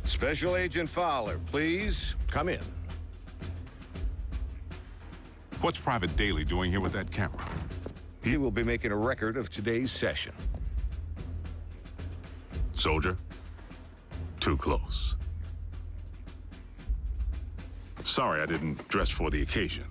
Special Agent Fowler, please come in. What's Private Daly doing here with that camera? He will be making a record of today's session. Soldier, too close. Sorry I didn't dress for the occasion.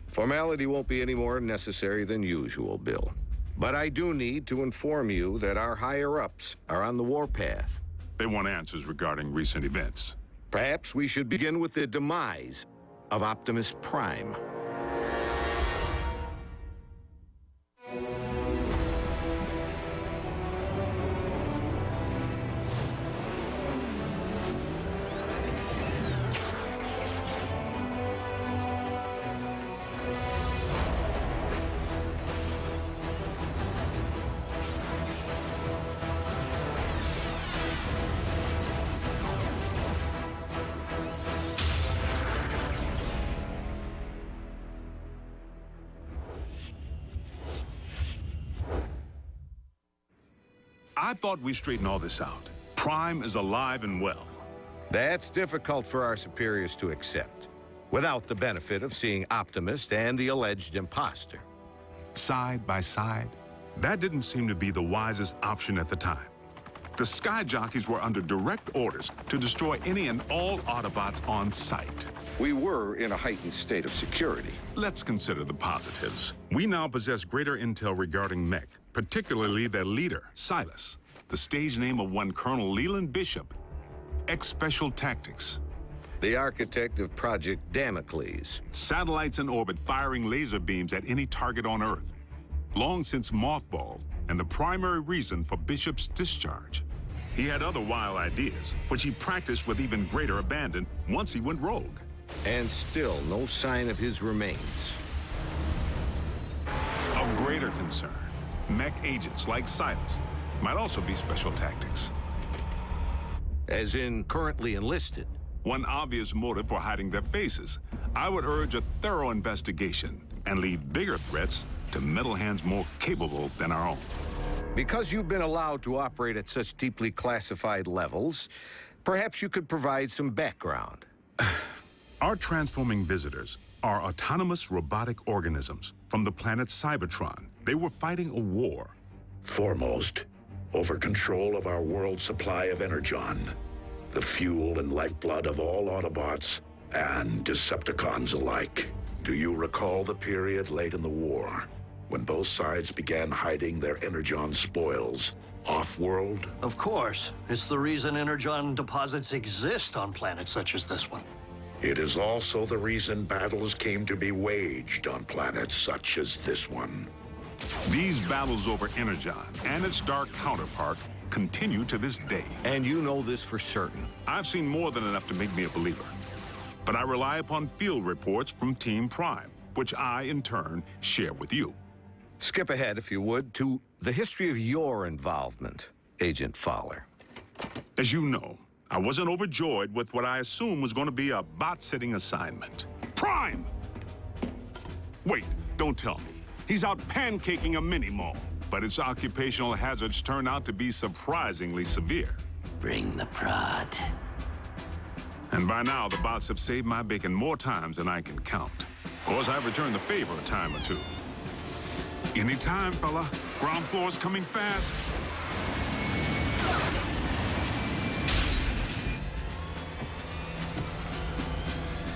Formality won't be any more necessary than usual, Bill. But I do need to inform you that our higher-ups are on the warpath. They want answers regarding recent events. Perhaps we should begin with the demise of Optimus Prime. I thought we straightened all this out. Prime is alive and well. That's difficult for our superiors to accept, without the benefit of seeing Optimus and the alleged imposter. Side by side, that didn't seem to be the wisest option at the time. The Sky Jockeys were under direct orders to destroy any and all Autobots on sight. We were in a heightened state of security. Let's consider the positives. We now possess greater intel regarding Mech, particularly their leader, Silas, the stage name of one Colonel Leland Bishop, ex-Special Tactics. The architect of Project Damocles. Satellites in orbit firing laser beams at any target on Earth. Long since mothballed, and the primary reason for Bishop's discharge. He had other wild ideas, which he practiced with even greater abandon once he went rogue. And still no sign of his remains. Of greater concern, Mech agents like Silas might also be Special Tactics. As in currently enlisted. One obvious motive for hiding their faces. I would urge a thorough investigation and leave bigger threats to metal hands more capable than our own. Because you've been allowed to operate at such deeply classified levels, perhaps you could provide some background. Our transforming visitors are autonomous robotic organisms from the planet Cybertron. They were fighting a war. Foremost, over control of our world supply of Energon, the fuel and lifeblood of all Autobots and Decepticons alike. Do you recall the period late in the war, when both sides began hiding their Energon spoils off-world? Of course. It's the reason Energon deposits exist on planets such as this one. It is also the reason battles came to be waged on planets such as this one. These battles over Energon and its dark counterpart continue to this day. And you know this for certain. I've seen more than enough to make me a believer. But I rely upon field reports from Team Prime, which I, in turn, share with you. Skip ahead, if you would, to the history of your involvement, Agent Fowler. As you know, I wasn't overjoyed with what I assumed was going to be a bot-sitting assignment. Prime! Wait, don't tell me. He's out pancaking a mini-mall, but its occupational hazards turn out to be surprisingly severe. Bring the prod. And by now, the bots have saved my bacon more times than I can count. Of course, I've returned the favor a time or two. Anytime, fella. Ground floor's coming fast.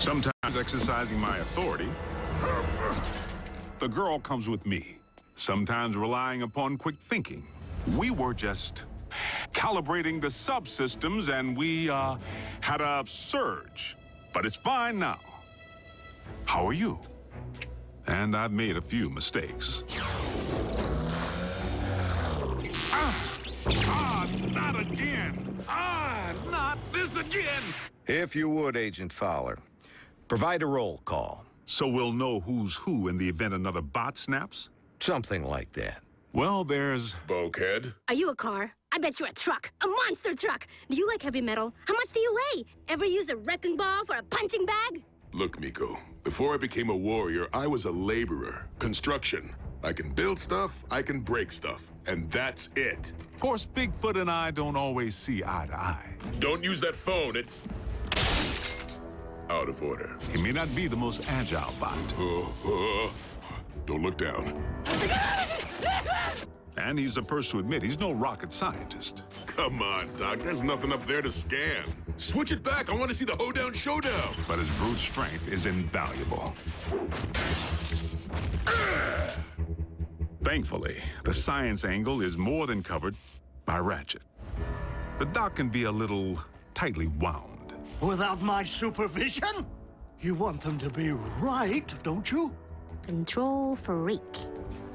Sometimes exercising my authority, the girl comes with me. Sometimes relying upon quick thinking. We were just calibrating the subsystems and we had a surge. But it's fine now. How are you? And I've made a few mistakes. Not again! Not this again! If you would, Agent Fowler, provide a roll call. So we'll know who's who in the event another bot snaps? Something like that. Well, there's... Bulkhead? Are you a car? I bet you're a truck. A monster truck. Do you like heavy metal? How much do you weigh? Ever use a wrecking ball for a punching bag? Look, Miko, before I became a warrior, I was a laborer. Construction. I can build stuff, I can break stuff. and that's it. Of course, Bigfoot and I don't always see eye to eye. Don't use that phone. It's out of order. He may not be the most agile bot. Don't look down. And he's the first to admit he's no rocket scientist. Come on, Doc. There's nothing up there to scan. Switch it back. I want to see the hoedown showdown. But his brute strength is invaluable. Thankfully, the science angle is more than covered by Ratchet. The dock can be a little tightly wound. Without my supervision? You want them to be right, don't you? Control freak.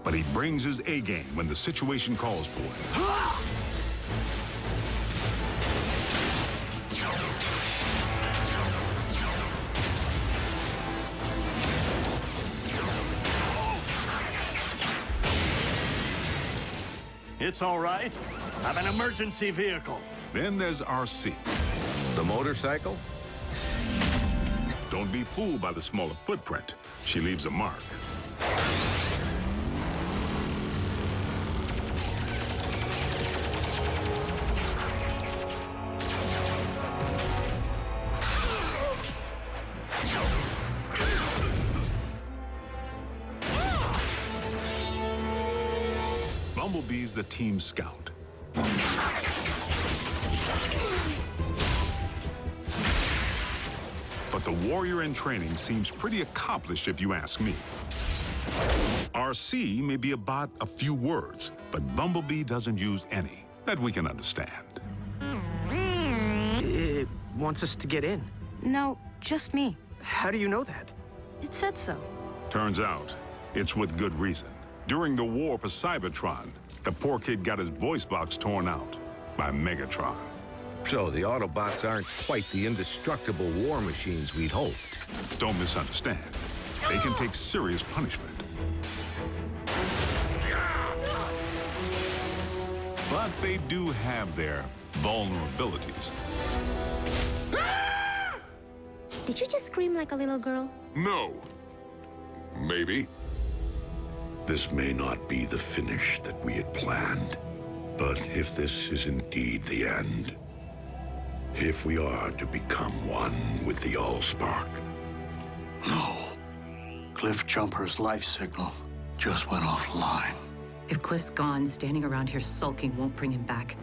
But he brings his A-game when the situation calls for it. It's all right. I'm an emergency vehicle. Then there's RC. The motorcycle? Don't be fooled by the smaller footprint. She leaves a mark. Bumblebee's the team scout. But the warrior in training seems pretty accomplished if you ask me. RC may be about a few words, but Bumblebee doesn't use any that we can understand. It wants us to get in. No, just me. How do you know that? It said so. Turns out, it's with good reason. During the war for Cybertron, the poor kid got his voice box torn out by Megatron. So the Autobots aren't quite the indestructible war machines we'd hoped. Don't misunderstand. They can take serious punishment. But they do have their vulnerabilities. Did you just scream like a little girl? No. Maybe. This may not be the finish that we had planned, but if this is indeed the end, if we are to become one with the Allspark. No. Cliff Jumper's life signal just went offline. If Cliff's gone, standing around here sulking won't bring him back.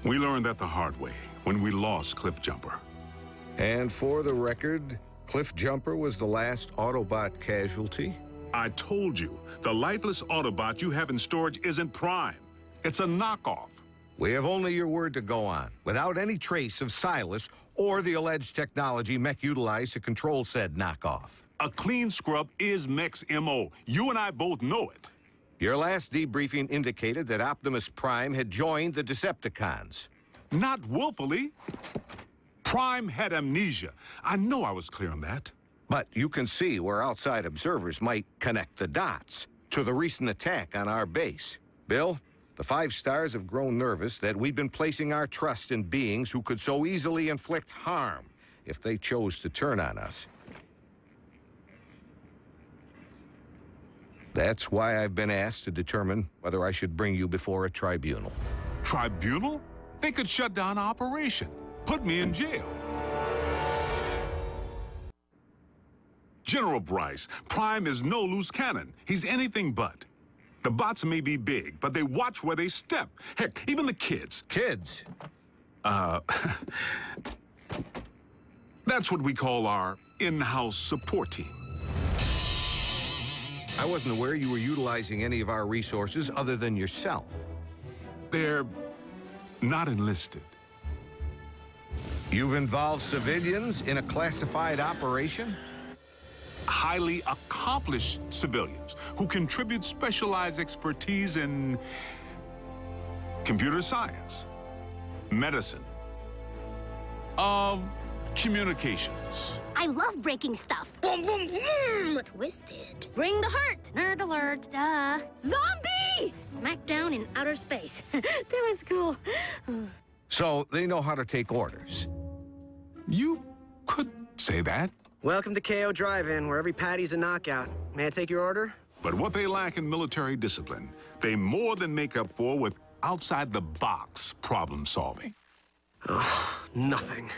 We learned that the hard way when we lost Cliff Jumper. And for the record, Cliff Jumper was the last Autobot casualty? I told you, the lifeless Autobot you have in storage isn't Prime. It's a knockoff. We have only your word to go on, without any trace of Silas or the alleged technology Mech utilized to control said knockoff. A clean scrub is Mech's MO. You and I both know it. Your last debriefing indicated that Optimus Prime had joined the Decepticons. Not willfully. Prime had amnesia. I know I was clear on that. But you can see where outside observers might connect the dots to the recent attack on our base. Bill, the 5 stars have grown nervous that we've been placing our trust in beings who could so easily inflict harm if they chose to turn on us. That's why I've been asked to determine whether I should bring you before a tribunal. Tribunal? They could shut down our operation. Put me in jail. General Bryce, Prime is no loose cannon. He's anything but. The bots may be big, but they watch where they step. Heck, even the kids. Kids? That's what we call our in-house support team. I wasn't aware you were utilizing any of our resources other than yourself. They're not enlisted. You've involved civilians in a classified operation? Highly accomplished civilians who contribute specialized expertise in computer science, medicine, communications. I love breaking stuff. Boom, boom, boom. Twisted. Bring the hurt. Nerd alert. Duh. Zombie! Smackdown in outer space. That was cool. So they know how to take orders. You could say that. Welcome to KO Drive-In, where every patty's a knockout. May I take your order? But what they lack in military discipline, they more than make up for with outside-the-box problem solving. Nothing.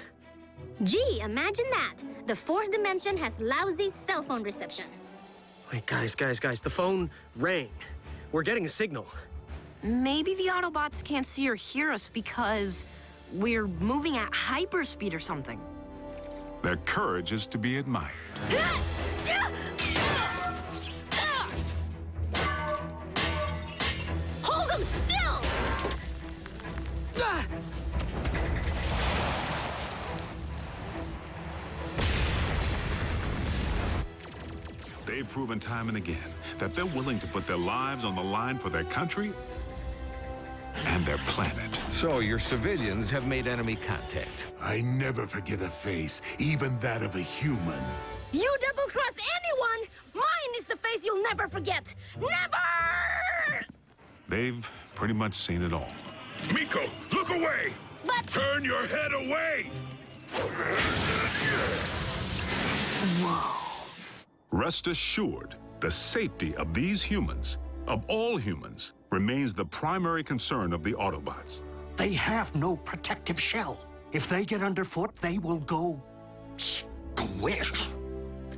Gee, imagine that. The fourth dimension has lousy cell phone reception. Wait, guys, the phone rang. We're getting a signal. Maybe the Autobots can't see or hear us because we're moving at hyperspeed or something. Their courage is to be admired. Hold them still! They've proven time and again that they're willing to put their lives on the line for their country and their planet. So your civilians have made enemy contact. I never forget a face, even that of a human. You double-cross anyone, mine is the face you'll never forget. Never! They've pretty much seen it all. Miko, look away! But... Turn your head away! Rest assured, the safety of these humans, of all humans, remains the primary concern of the Autobots. They have no protective shell. If they get underfoot, they will go squish.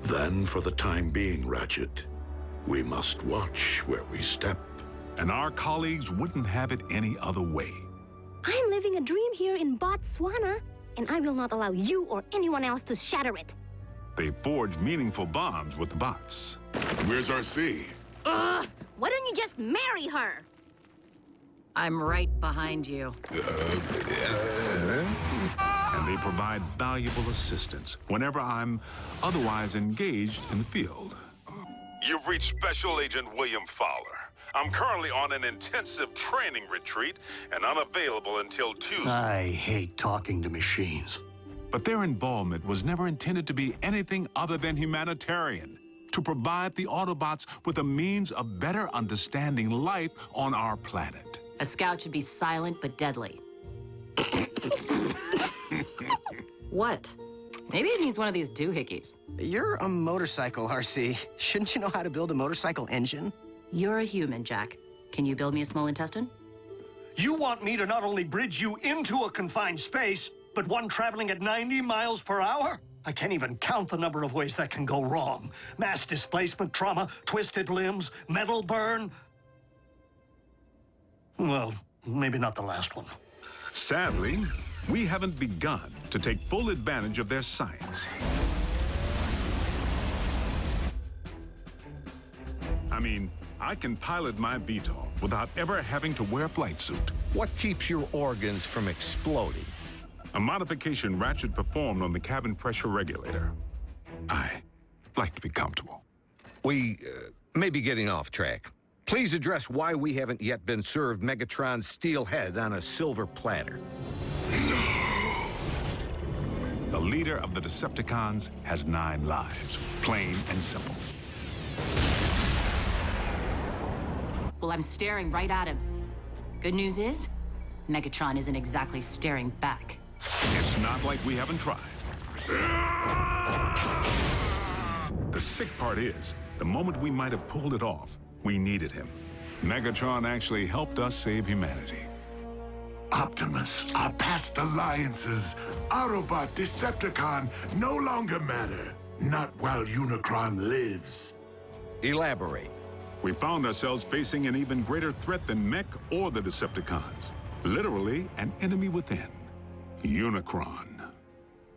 Then, for the time being, Ratchet, we must watch where we step. And our colleagues wouldn't have it any other way. I'm living a dream here in Botswana, and I will not allow you or anyone else to shatter it. They forged meaningful bonds with the bots. Where's RC? Why don't you just marry her? I'm right behind you. And they provide valuable assistance whenever I'm otherwise engaged in the field. You've reached Special Agent William Fowler. I'm currently on an intensive training retreat and unavailable until Tuesday. I hate talking to machines. But their involvement was never intended to be anything other than humanitarian, to provide the Autobots with a means of better understanding life on our planet. A scout should be silent but deadly. What? Maybe it needs one of these doohickeys. You're a motorcycle, RC. Shouldn't you know how to build a motorcycle engine? You're a human, Jack. Can you build me a small intestine? You want me to not only bridge you into a confined space, but one traveling at 90 miles per hour? I can't even count the number of ways that can go wrong. Mass displacement, trauma, twisted limbs, metal burn. Well, maybe not the last one. Sadly, we haven't begun to take full advantage of their science. I mean, I can pilot my VTOL without ever having to wear a flight suit. What keeps your organs from exploding? A modification Ratchet performed on the cabin pressure regulator. I like to be comfortable. We may be getting off track. Please address why we haven't yet been served Megatron's steel head on a silver platter. The leader of the Decepticons has 9 lives, plain and simple. Well, I'm staring right at him. Good news is, Megatron isn't exactly staring back. It's not like we haven't tried. The sick part is, the moment we might have pulled it off, we needed him. Megatron actually helped us save humanity. Optimus, our past alliances, Autobot, Decepticon, no longer matter. Not while Unicron lives. Elaborate. We found ourselves facing an even greater threat than Mech or the Decepticons. Literally, an enemy within. Unicron.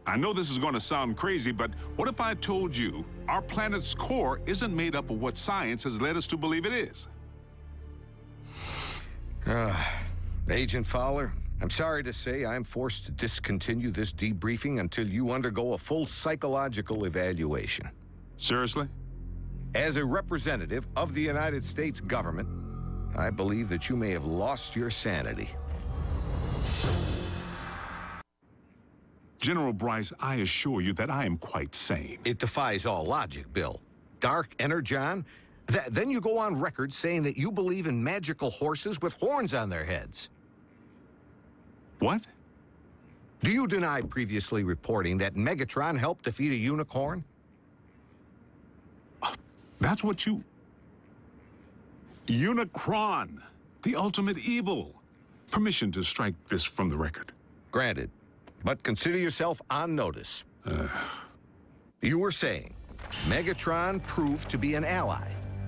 I know this is going to sound crazy, but what if I told you our planet's core isn't made up of what science has led us to believe it is? Agent Fowler, I'm sorry to say I'm forced to discontinue this debriefing until you undergo a full psychological evaluation. Seriously? As a representative of the United States government, I believe that you may have lost your sanity. General Bryce, I assure you that I am quite sane. It defies all logic, Bill. Dark Energon? Then you go on record saying that you believe in magical horses with horns on their heads. What? Do you deny previously reporting that Megatron helped defeat a unicorn? That's what you... Unicron, the ultimate evil. Permission to strike this from the record. Granted. But consider yourself on notice. You were saying Megatron proved to be an ally.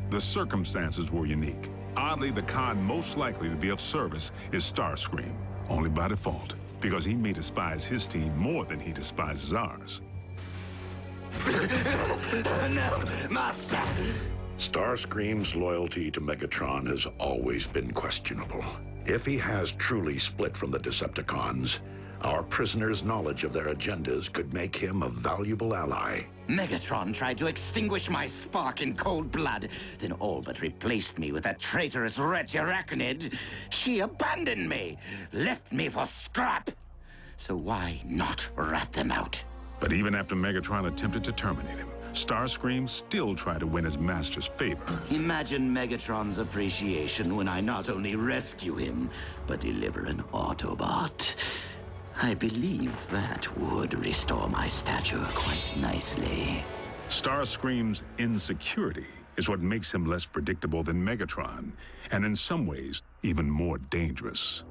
The circumstances were unique. Oddly, the Khan most likely to be of service is Starscream, only by default, because he may despise his team more than he despises ours. No, Master! Starscream's loyalty to Megatron has always been questionable. If he has truly split from the Decepticons, our prisoner's knowledge of their agendas could make him a valuable ally. Megatron tried to extinguish my spark in cold blood, then all but replaced me with that traitorous wretch Arachnid. She abandoned me, left me for scrap. So why not rat them out? But even after Megatron attempted to terminate him, Starscream still tried to win his master's favor. Imagine Megatron's appreciation when I not only rescue him, but deliver an Autobot. I believe that would restore my stature quite nicely. Starscream's insecurity is what makes him less predictable than Megatron, and in some ways, even more dangerous.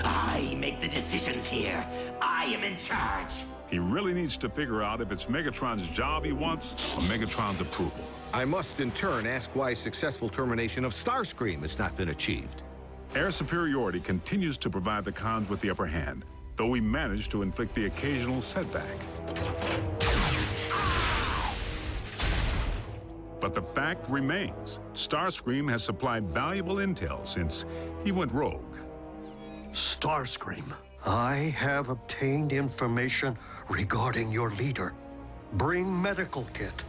I make the decisions here. I am in charge. He really needs to figure out if it's Megatron's job he wants or Megatron's approval. I must in turn ask why successful termination of Starscream has not been achieved. Air superiority continues to provide the Khans with the upper hand, though we manage to inflict the occasional setback. But the fact remains, Starscream has supplied valuable intel since he went rogue. Starscream, I have obtained information regarding your leader. Bring medical kit.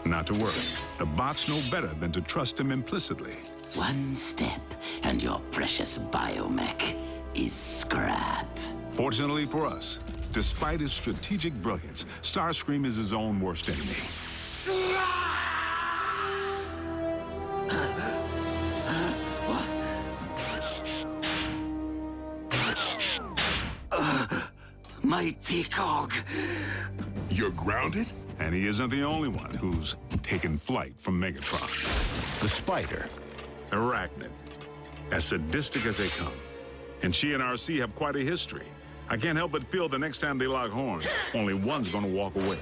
Not to worry, the bots know better than to trust him implicitly. One step, and your precious biomech is scrap. Fortunately for us, despite his strategic brilliance, Starscream is his own worst enemy. Mighty Cog. You're grounded? And he isn't the only one who's taken flight from Megatron. The Spider. Arachnid. As sadistic as they come. And she and RC have quite a history. I can't help but feel the next time they lock horns, only one's gonna walk away.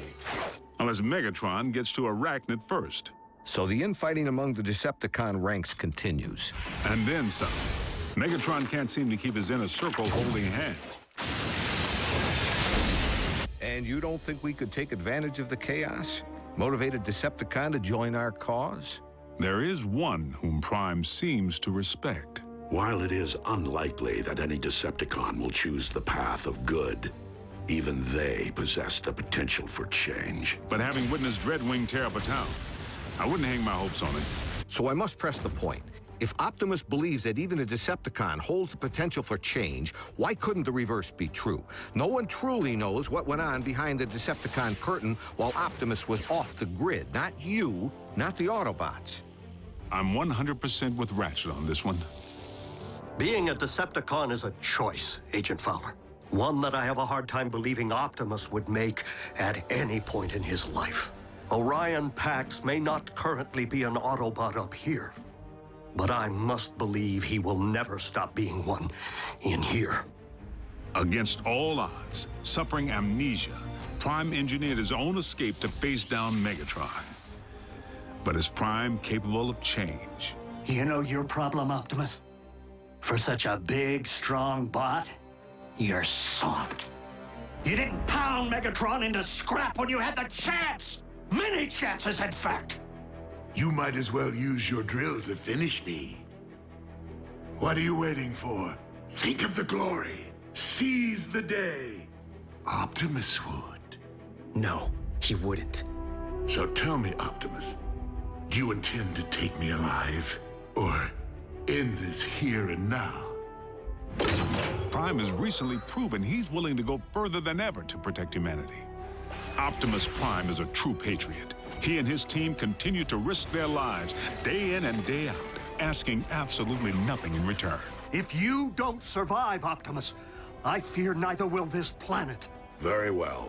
Unless Megatron gets to Arachnid first. So the infighting among the Decepticon ranks continues. And then some. Megatron can't seem to keep his inner circle holding hands. And you don't think we could take advantage of the chaos? Motivate a Decepticon to join our cause? There is one whom Prime seems to respect. While it is unlikely that any Decepticon will choose the path of good, even they possess the potential for change. But having witnessed Dreadwing tear up a town, I wouldn't hang my hopes on it. So I must press the point. If Optimus believes that even a Decepticon holds the potential for change, why couldn't the reverse be true? No one truly knows what went on behind the Decepticon curtain while Optimus was off the grid. Not you, not the Autobots. I'm 100% with Ratchet on this one. Being a Decepticon is a choice, Agent Fowler. One that I have a hard time believing Optimus would make at any point in his life. Orion Pax may not currently be an Autobot up here, but I must believe he will never stop being one in here. Against all odds, suffering amnesia, Prime engineered his own escape to face down Megatron. But is Prime capable of change? You know your problem, Optimus? For such a big, strong bot, you're soft. You didn't pound Megatron into scrap when you had the chance! Many chances, in fact! You might as well use your drill to finish me. What are you waiting for? Think of the glory. Seize the day. Optimus would. No, he wouldn't. So tell me, Optimus, do you intend to take me alive? Or end this here and now? Prime has recently proven he's willing to go further than ever to protect humanity. Optimus Prime is a true patriot. He and his team continue to risk their lives day in and day out, asking absolutely nothing in return. If you don't survive, Optimus, I fear neither will this planet. Very well.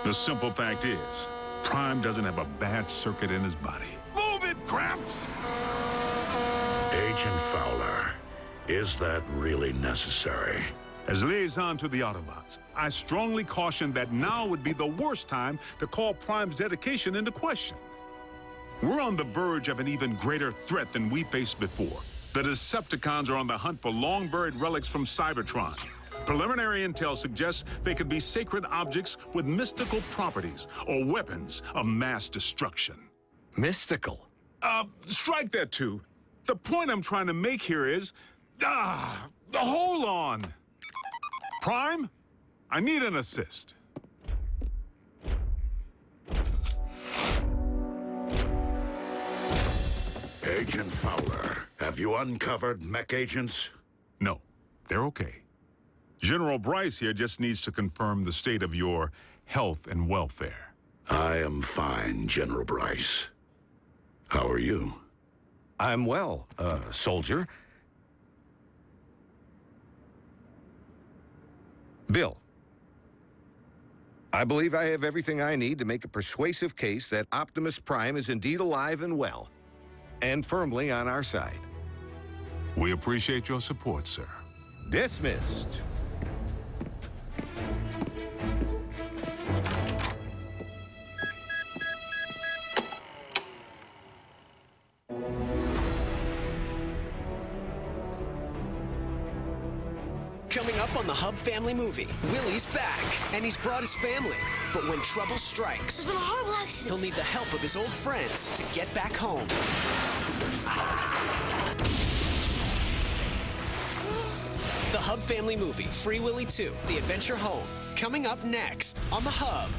The simple fact is, Prime doesn't have a bad circuit in his body. Move it, Gramps! Agent Fowler, is that really necessary? As liaison to the Autobots, I strongly caution that now would be the worst time to call Prime's dedication into question. We're on the verge of an even greater threat than we faced before. The Decepticons are on the hunt for long-buried relics from Cybertron. Preliminary intel suggests they could be sacred objects with mystical properties or weapons of mass destruction. Mystical? Strike that too. The point I'm trying to make here is... hold on. Prime, I need an assist. Agent Fowler, have you uncovered mech agents? No, they're okay. General Bryce here just needs to confirm the state of your health and welfare. I am fine, General Bryce. How are you? I'm well, soldier. Bill, I believe I have everything I need to make a persuasive case that Optimus Prime is indeed alive and well, and firmly on our side. We appreciate your support, sir. Dismissed. Coming up on the Hub Family Movie, Willie's back, and he's brought his family. But when trouble strikes, There's been a horrible accident. he'll need the help of his old friends to get back home. The Hub Family Movie, Free Willy 2, The Adventure Home. Coming up next on The Hub.